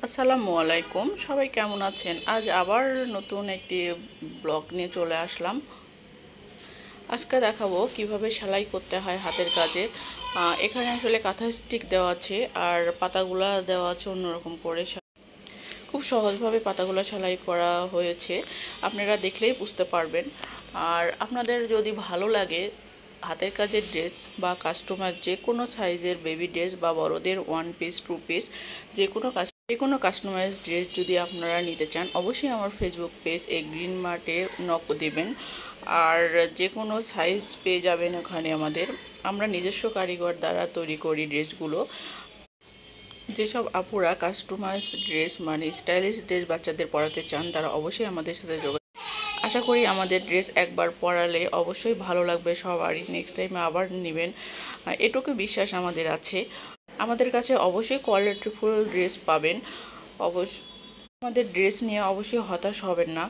আসসালামু আলাইকুম, সবাই কেমন আছেন? আজ আবার নতুন একটি ব্লগ নিয়ে চলে আসলাম। আজকে দেখাবো কিভাবে সেলাই করতে হয় হাতের কাজে। এখানে আসলে কাঁথা স্টিক দেওয়া আছে আর পাতাগুলা দেওয়া আছে অন্যরকম করে। খুব সহজভাবে পাতাগুলো সেলাই করা হয়েছে, আপনারা দেখলেই বুঝতে পারবেন। আর আপনাদের যদি ভালো লাগে হাতের কাজের ড্রেস বা কাস্টমার যে কোনো সাইজের বেবি ড্রেস বা বড়দের 1 পিস 2 পিস যে কোনো কাস্টমাইজ ড্রেস যদি আপনারা নিতে চান, অবশ্যই আমার ফেসবুক পেজ গ্রিন মার্টে নক দিবেন। আর যে কোনো সাইজ পেয়ে যাবেন ওখানে। আমরা নিজস্ব কারিগর দ্বারা তৈরি করি ড্রেসগুলো। যেসব আপুরা কাস্টমাইজ ড্রেস মানে স্টাইলিশ ড্রেস বাচ্চাদের পরাতে চান, তারা অবশ্যই আমাদের সাথে যোগাযোগ। আশা করি আমাদের ড্রেস একবার পরালে অবশ্যই ভালো লাগবে সবারই, নেক্সট টাইমে আবার নেবেন এটুকু বিশ্বাস আমাদের আছে। আমাদের কাছে অবশ্যই কোয়ালিটিফুল ড্রেস পাবেন। অবশ্য আমাদের ড্রেস নিয়ে অবশ্যই হতাশ হবেন না।